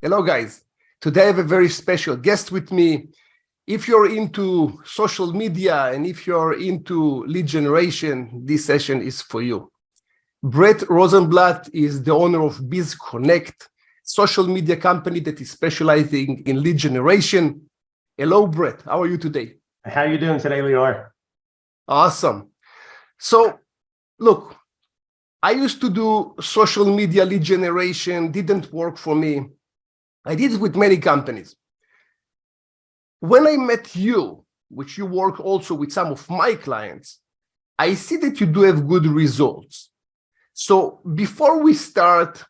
Hello, guys. Today I have a very special guest with me. If you're into social media and if you're into lead generation, this session is for you. Brett Rosenblatt is the owner of BizConnect, social media company that is specializing in lead generation. Hello, Brett. How are you today? How are you doing today, Lior? Awesome. So, look, I used to do social media lead generation, didn't work for me. I did it with many companies. When I met you, which you work also with some of my clients, I see that you do have good results. So before we start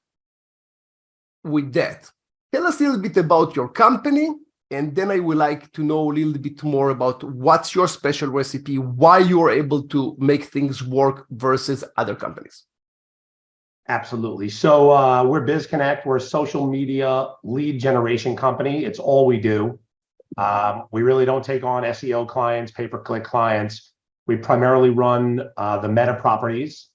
with that, tell us a little bit about your company, and then I would like to know a little bit more about what's your special recipe, why you are able to make things work versus other companies. Absolutely. So we're BizConnect. We're a social media lead generation company. It's all we do. We really don't take on SEO clients, pay-per-click clients. We primarily run the Meta properties,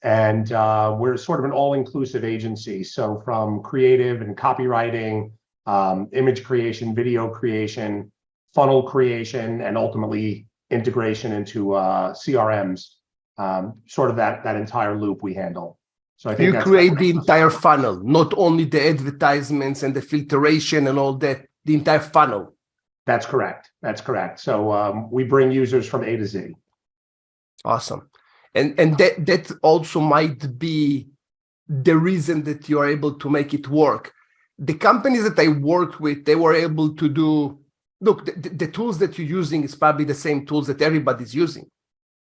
and we're sort of an all-inclusive agency. So from creative and copywriting, image creation, video creation, funnel creation, and ultimately integration into CRMs, sort of that entire loop we handle. So I think you create the entire funnel, not only the advertisements and the filtration and all that, the entire funnel. That's correct. That's correct. So we bring users from A to Z. Awesome. And that also might be the reason that you are able to make it work. The companies that I worked with, they were able to do, look, the tools that you're using is probably the same tools that everybody's using.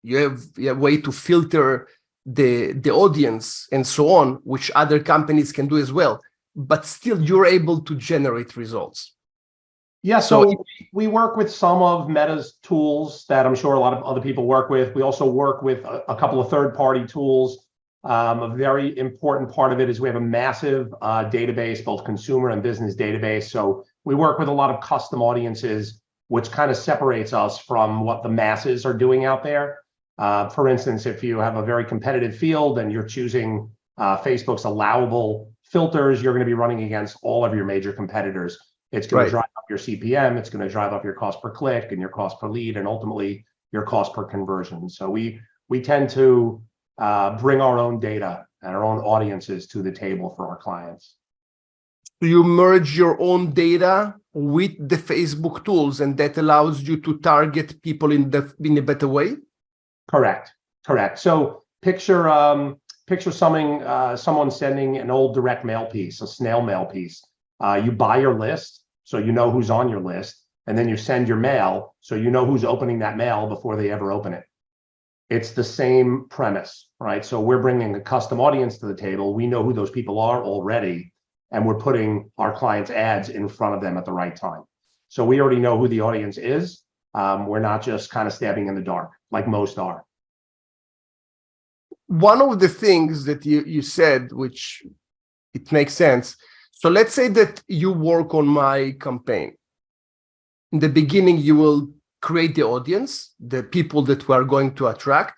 You have a way to filter the audience and so on, which other companies can do as well, but still you're able to generate results. Yeah, so we work with some of Meta's tools that I'm sure a lot of other people work with. We also work with a couple of third-party tools. A very important part of it is we have a massive database, both consumer and business database. So we work with a lot of custom audiences, which kind of separates us from what the masses are doing out there. For instance, if you have a very competitive field and you're choosing Facebook's allowable filters, you're going to be running against all of your major competitors. It's going to drive up your CPM, it's going to drive up your cost per click and your cost per lead, and ultimately your cost per conversion. So we tend to bring our own data and our own audiences to the table for our clients. You merge your own data with the Facebook tools, and that allows you to target people in a better way? Correct. So picture someone sending an old direct mail piece, a snail mail piece. You buy your list, so you know who's on your list, and then you send your mail, so you know who's opening that mail before they ever open it. It's the same premise, right? So we're bringing a custom audience to the table. We know who those people are already, and we're putting our clients' ads in front of them at the right time. So we already know who the audience is. We're not just kind of stabbing in the dark like most are. One of the things that you said, which it makes sense. So let's say that you work on my campaign. In the beginning, you will create the audience, the people that we are going to attract,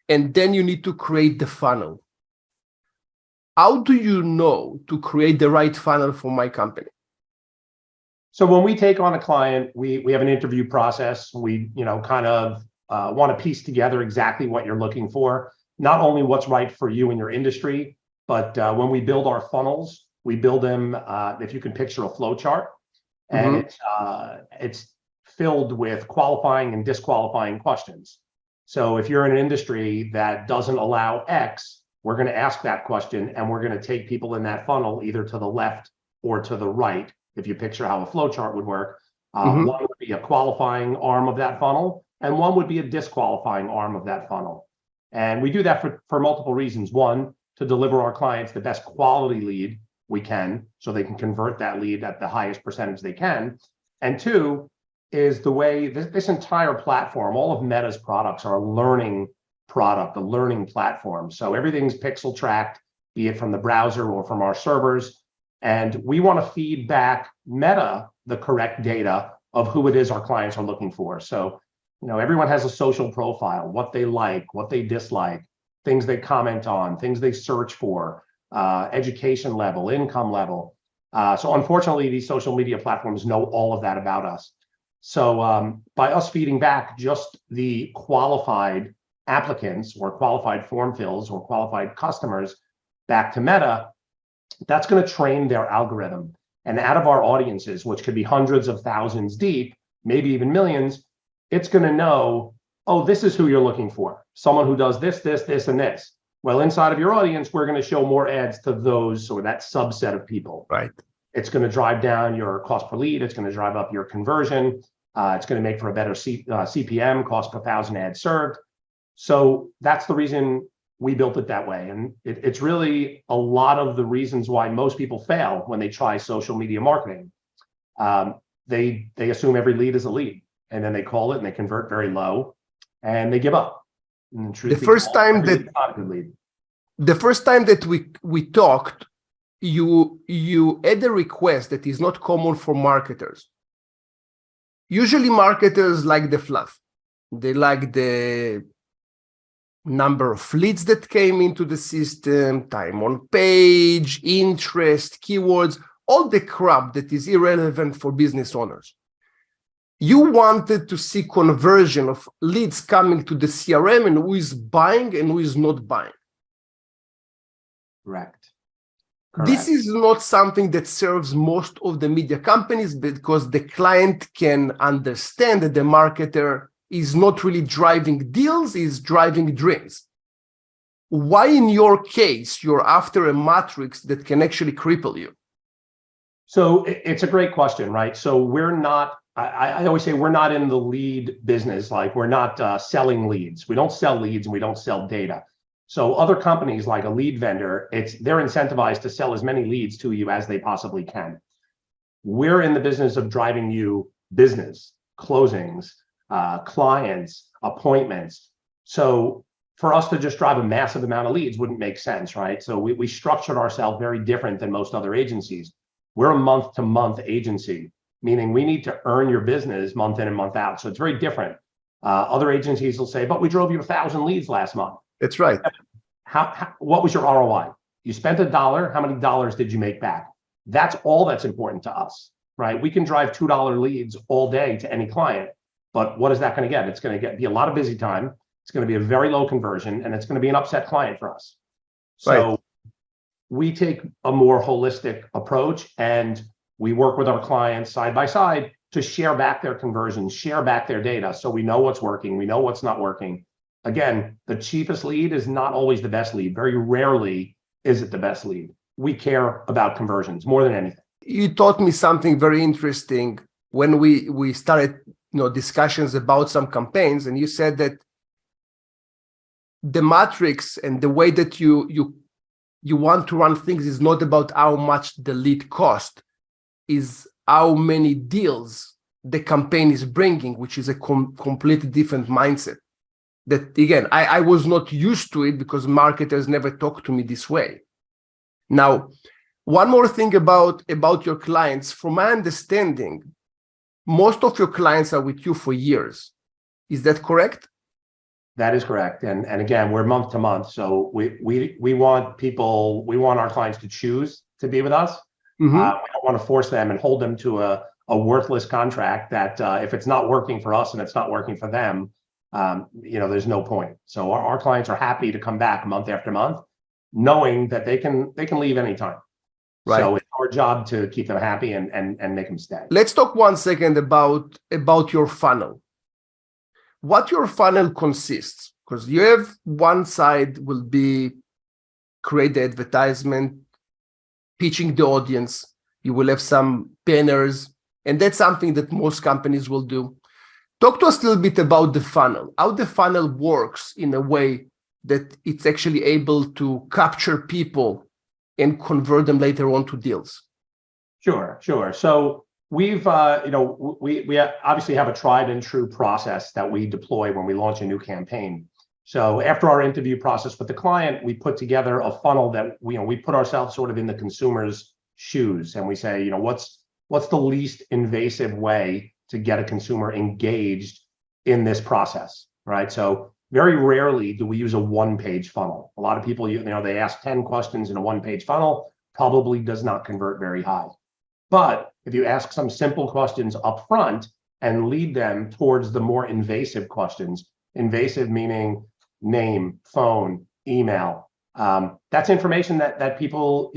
and then you need to create the funnel. How do you know to create the right funnel for my company? So when we take on a client, we have an interview process. We kind of want to piece together exactly what you're looking for, not only what's right for you and your industry, but when we build our funnels, we build them, if you can picture a flow chart, and it's filled with qualifying and disqualifying questions. So if you're in an industry that doesn't allow X, we're going to ask that question, and we're going to take people in that funnel either to the left or to the right. If you picture how a flow chart would work, one would be a qualifying arm of that funnel, and one would be a disqualifying arm of that funnel. And we do that for multiple reasons. One, to deliver our clients the best quality lead we can, so they can convert that lead at the highest percentage they can. And two, is the way this entire platform, all of Meta's products are a learning product, a learning platform. So everything's pixel tracked, be it from the browser or from our servers. And we want to feed back Meta the correct data of who it is our clients are looking for. So, everyone has a social profile, what they like, what they dislike, things they comment on, things they search for, education level, income level. So unfortunately, these social media platforms know all of that about us. So by us feeding back just the qualified applicants or qualified form fills or qualified customers back to Meta, that's going to train their algorithm. And out of our audiences, which could be hundreds of thousands deep, maybe even millions, it's going to know, oh, this is who you're looking for. Someone who does this, this, this, and this. Well, inside of your audience, we're going to show more ads to those or that subset of people. Right. It's going to drive down your cost per lead. It's going to drive up your conversion. It's going to make for a better CPM, cost per thousand ads served. So that's the reason we built it that way. And it's really a lot of the reasons why most people fail when they try social media marketing. They assume every lead is a lead, and then they call it and they convert very low and they give up. And the first time that we talked, you had a request that is not common for marketers. Usually marketers like the fluff. They like the number of leads that came into the system, time on page, interest, keywords, all the crap that is irrelevant for business owners. You wanted to see conversion of leads coming to the CRM and who is buying and who is not buying. Correct. This is not something that serves most of the media companies because the client can understand that the marketer is not really driving deals, is driving dreams. Why in your case, you're after a matrix that can actually cripple you? So it's a great question, right? So we're not, I always say we're not in the lead business. Like we're not selling leads. We don't sell leads and we don't sell data. So other companies like a lead vendor, they're incentivized to sell as many leads to you as they possibly can. We're in the business of driving you business, closings, clients, appointments. So for us to just drive a massive amount of leads wouldn't make sense, right? So we structured ourselves very different than most other agencies. We're a month-to-month agency, meaning we need to earn your business month in and month out. So it's very different. Other agencies will say, but we drove you 1,000 leads last month. That's right. What was your ROI? You spent $1. How many dollars did you make back? That's all that's important to us, right? We can drive $2 leads all day to any client, but what is that going to get? It's going to be a lot of busy time. It's going to be a very low conversion, and it's going to be an upset client for us. So we take a more holistic approach, and we work with our clients side by side to share back their conversions, share back their data, so we know what's working, we know what's not working. Again, the cheapest lead is not always the best lead. Very rarely is it the best lead. We care about conversions more than anything. You taught me something very interesting when we started discussions about some campaigns, and you said that the matrix and the way that you want to run things is not about how much the lead cost, is how many deals the campaign is bringing, which is a completely different mindset. That again, I was not used to it because marketers never talked to me this way. Now, one more thing about your clients. From my understanding, most of your clients are with you for years. Is that correct? That is correct. And again, we're month to month. So we want our clients to choose to be with us. Mm-hmm. We don't want to force them and hold them to a worthless contract that if it's not working for us and it's not working for them, there's no point. So our clients are happy to come back month after month, knowing that they can leave anytime. Right. So it's our job to keep them happy and make them stay. Let's talk 1 second about your funnel. What your funnel consists, because you have one side will be create the advertisement, pitching the audience. You will have some banners, and that's something that most companies will do. Talk to us a little bit about the funnel, how the funnel works in a way that it's actually able to capture people and convert them later on to deals. Sure. So we've, we obviously have a tried and true process that we deploy when we launch a new campaign. So after our interview process with the client, we put together a funnel that we put ourselves sort of in the consumer's shoes, and we say, what's the least invasive way to get a consumer engaged in this process, right? So very rarely do we use a one-page funnel. A lot of people, they ask 10 questions in a one-page funnel, probably does not convert very high. But if you ask some simple questions up front and lead them towards the more invasive questions, invasive meaning name, phone, email, that's information that people,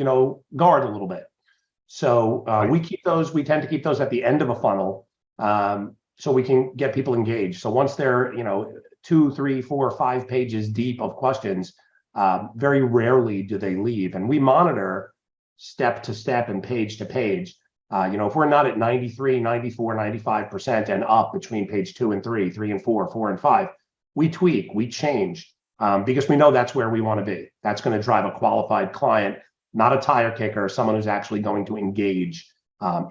guard a little bit. So Right. we tend to keep those at the end of a funnel, so we can get people engaged. So once they're, 2, 3, 4, 5 pages deep of questions, very rarely do they leave. And we monitor step to step and page to page. If we're not at 93, 94, 95% and up between page 2 and 3, 3 and 4, 4 and 5, we tweak, we change, because we know that's where we want to be. That's going to drive a qualified client, not a tire kicker, someone who's actually going to engage,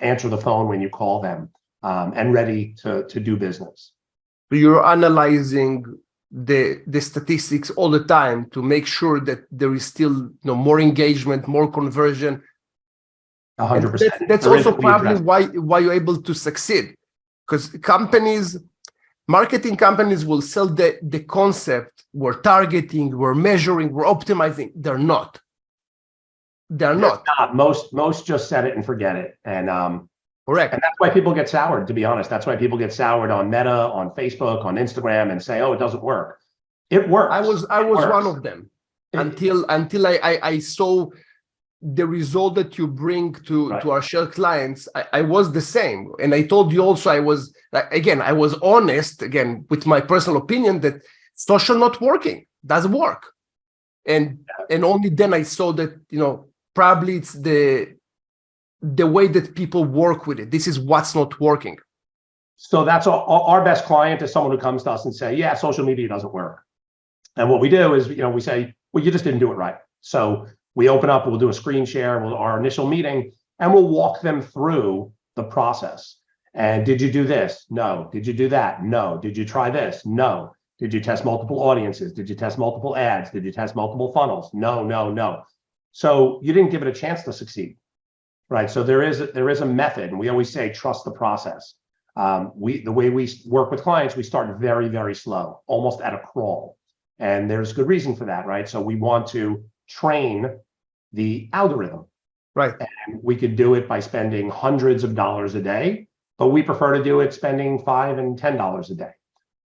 answer the phone when you call them, and ready to do business. You're analyzing the statistics all the time to make sure that there is still more engagement, more conversion. 100%. That's also probably why you're able to succeed, because marketing companies will sell the concept, we're targeting, we're measuring, we're optimizing. They're not. Most just set it and forget it. And correct. And that's why people get soured, to be honest. That's why people get soured on Meta, on Facebook, on Instagram, and say, "Oh, it doesn't work." It works. I was one of them until I saw the result that you bring to our shared clients. I was the same, and I told you also I was honest again with my personal opinion that social not working doesn't work, and only then I saw that probably it's the way that people work with it. This is what's not working. So that's our best client is someone who comes to us and say, "Yeah, social media doesn't work." And what we do is, we say, "Well, you just didn't do it right." So we open up, we'll do a screen share, our initial meeting, and we'll walk them through the process. And did you do this? No. Did you do that? No. Did you try this? No. Did you test multiple audiences? Did you test multiple ads? Did you test multiple funnels? No, no, no. So you didn't give it a chance to succeed. Right. So there is a method, and we always say trust the process. The way we work with clients, we start very, very slow, almost at a crawl, and there's good reason for that, right? So we want to train the algorithm, right? And we could do it by spending hundreds of dollars a day, but we prefer to do it spending $5 and $10 a day.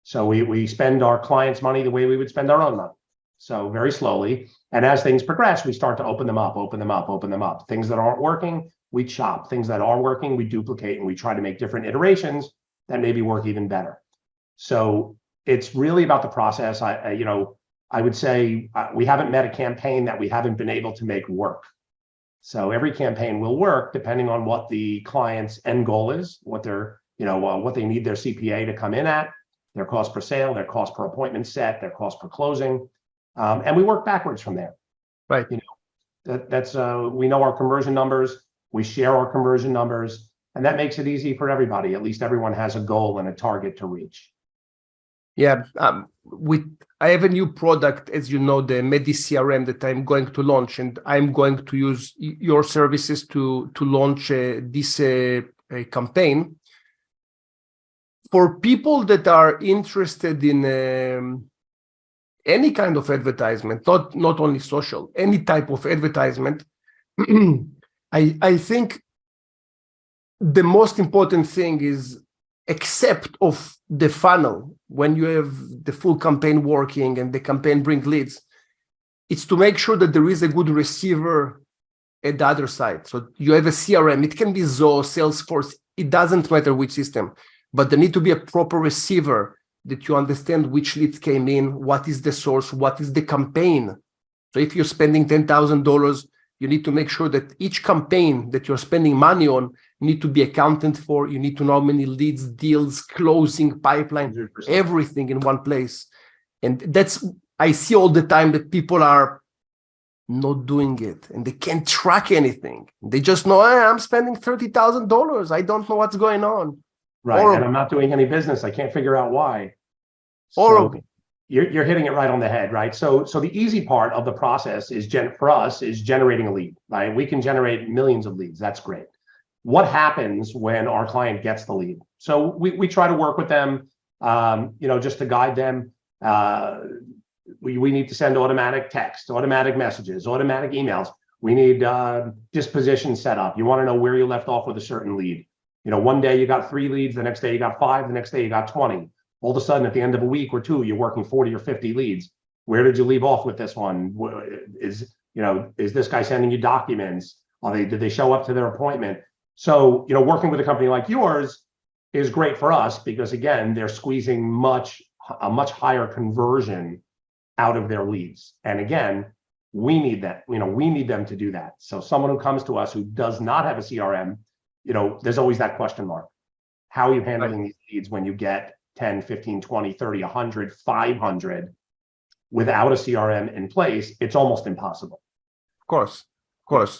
So we spend our clients' money the way we would spend our own money. So very slowly. And as things progress, we start to open them up. Things that aren't working, we chop. Things that are working, we duplicate, and we try to make different iterations that maybe work even better. So it's really about the process. I would say we haven't met a campaign that we haven't been able to make work. So every campaign will work depending on what the client's end goal is, what they need their CPA to come in at, their cost per sale, their cost per appointment set, their cost per closing. And we work backwards from there. Right. That's we know our conversion numbers, we share our conversion numbers, and that makes it easy for everybody. At least everyone has a goal and a target to reach. Yeah. I have a new product, as you know, the Medi CRM that I'm going to launch, and I'm going to use your services to launch this campaign. For people that are interested in any kind of advertisement, not only social, any type of advertisement, I think the most important thing is, except of the funnel, when you have the full campaign working and the campaign bring leads, it's to make sure that there is a good receiver at the other side. So you have a CRM, it can be Zoho, Salesforce, it doesn't matter which system, but there need to be a proper receiver that you understand which leads came in, what is the source, what is the campaign. So if you're spending $10,000, you need to make sure that each campaign that you're spending money on need to be accounted for. You need to know how many leads, deals, closing, pipeline, 100%. Everything in one place. And I see all the time that people are not doing it and they can't track anything. They just know, I'm spending $30,000. I don't know what's going on. Right, horrible. And I'm not doing any business. I can't figure out why. Horrible. So you're hitting it right on the head, right? So the easy part of the process is for us is generating a lead, right? We can generate millions of leads. That's great. What happens when our client gets the lead? So we try to work with them, just to guide them. We need to send automatic text, automatic messages, automatic emails. We need disposition set up. You want to know where you left off with a certain lead. One day you got 3 leads, the next day you got 5, the next day you got 20. All of a sudden, at the end of a week or 2, you're working 40 or 50 leads. Where did you leave off with this one? Is this guy sending you documents? Did they show up to their appointment? So, working with a company like yours is great for us because, again, they're squeezing a much higher conversion out of their leads. And again, we need that. We need them to do that. So someone who comes to us who does not have a CRM, there's always that question mark. How are you handling these leads when you get 10, 15, 20, 30, 100, 500 without a CRM in place? It's almost impossible. Of course.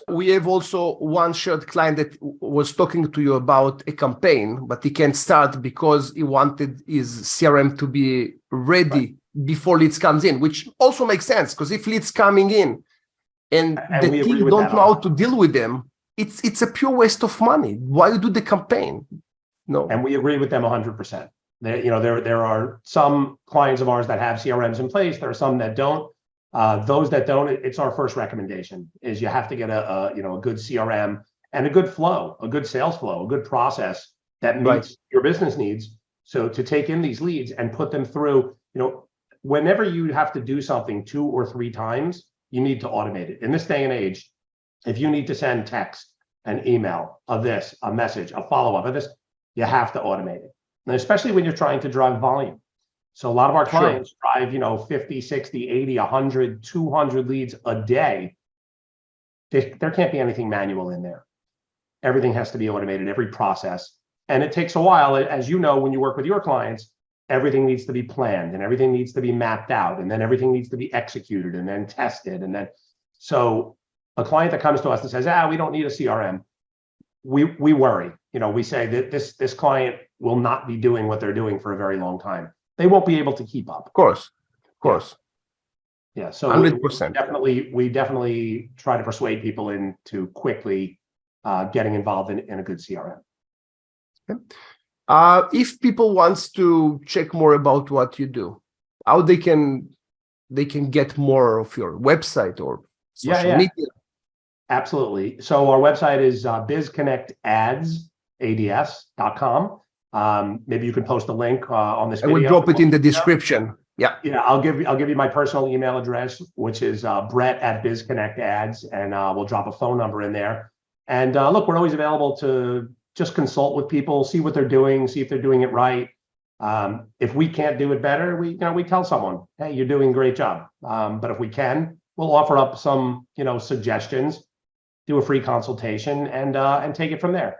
We have also one shared client that was talking to you about a campaign, but he can't start because he wanted his CRM to be ready before leads comes in, which also makes sense because if leads coming in and the team don't know how to deal with them, it's a pure waste of money. Why do the campaign? No. And we agree with them 100%. There are some clients of ours that have CRMs in place. There are some that don't. Those that don't, it's our first recommendation is you have to get a good CRM and a good flow, a good sales flow, a good process that meets your business needs. So to take in these leads and put them through, whenever you have to do something 2 or 3 times, you need to automate it. In this day and age, if you need to send text, an email of this, a message, a follow-up of this, you have to automate it. And especially when you're trying to drive volume. So a lot of our clients drive, 50, 60, 80, 100, 200 leads a day. There can't be anything manual in there. Everything has to be automated, every process. And it takes a while. As you know, when you work with your clients, everything needs to be planned and everything needs to be mapped out and then everything needs to be executed and then tested. And then, so a client that comes to us and says, we don't need a CRM, we worry. We say that this client will not be doing what they're doing for a very long time. They won't be able to keep up. Of course. Yeah. So 100%. We definitely try to persuade people into quickly getting involved in a good CRM. Okay. If people wants to check more about what you do, how they can get more of your website or social media? Absolutely. So our website is BizConnect ads.com. Maybe you can post a link on this video. I will drop it in the description. Yeah. I'll give you my personal email address, which is Brett@BizConnect Ads, and we'll drop a phone number in there. And look, we're always available to just consult with people, see what they're doing, see if they're doing it right. If we can't do it better, we tell someone, hey, you're doing a great job. But if we can, we'll offer up some suggestions, do a free consultation, and take it from there.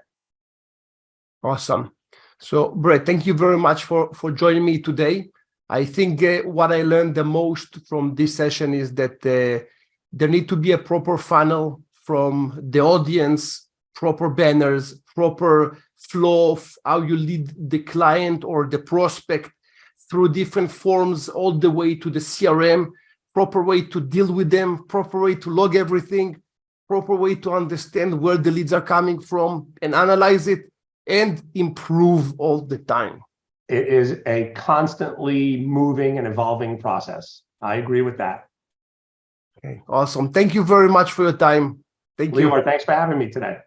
Awesome. So, Brett, thank you very much for joining me today. I think what I learned the most from this session is that there need to be a proper funnel from the audience, proper banners, proper flow of how you lead the client or the prospect through different forms all the way to the CRM, proper way to deal with them, proper way to log everything, proper way to understand where the leads are coming from and analyze it and improve all the time. It is a constantly moving and evolving process. I agree with that. Okay, awesome. Thank you very much for your time. Thank you. Leor, thanks for having me today.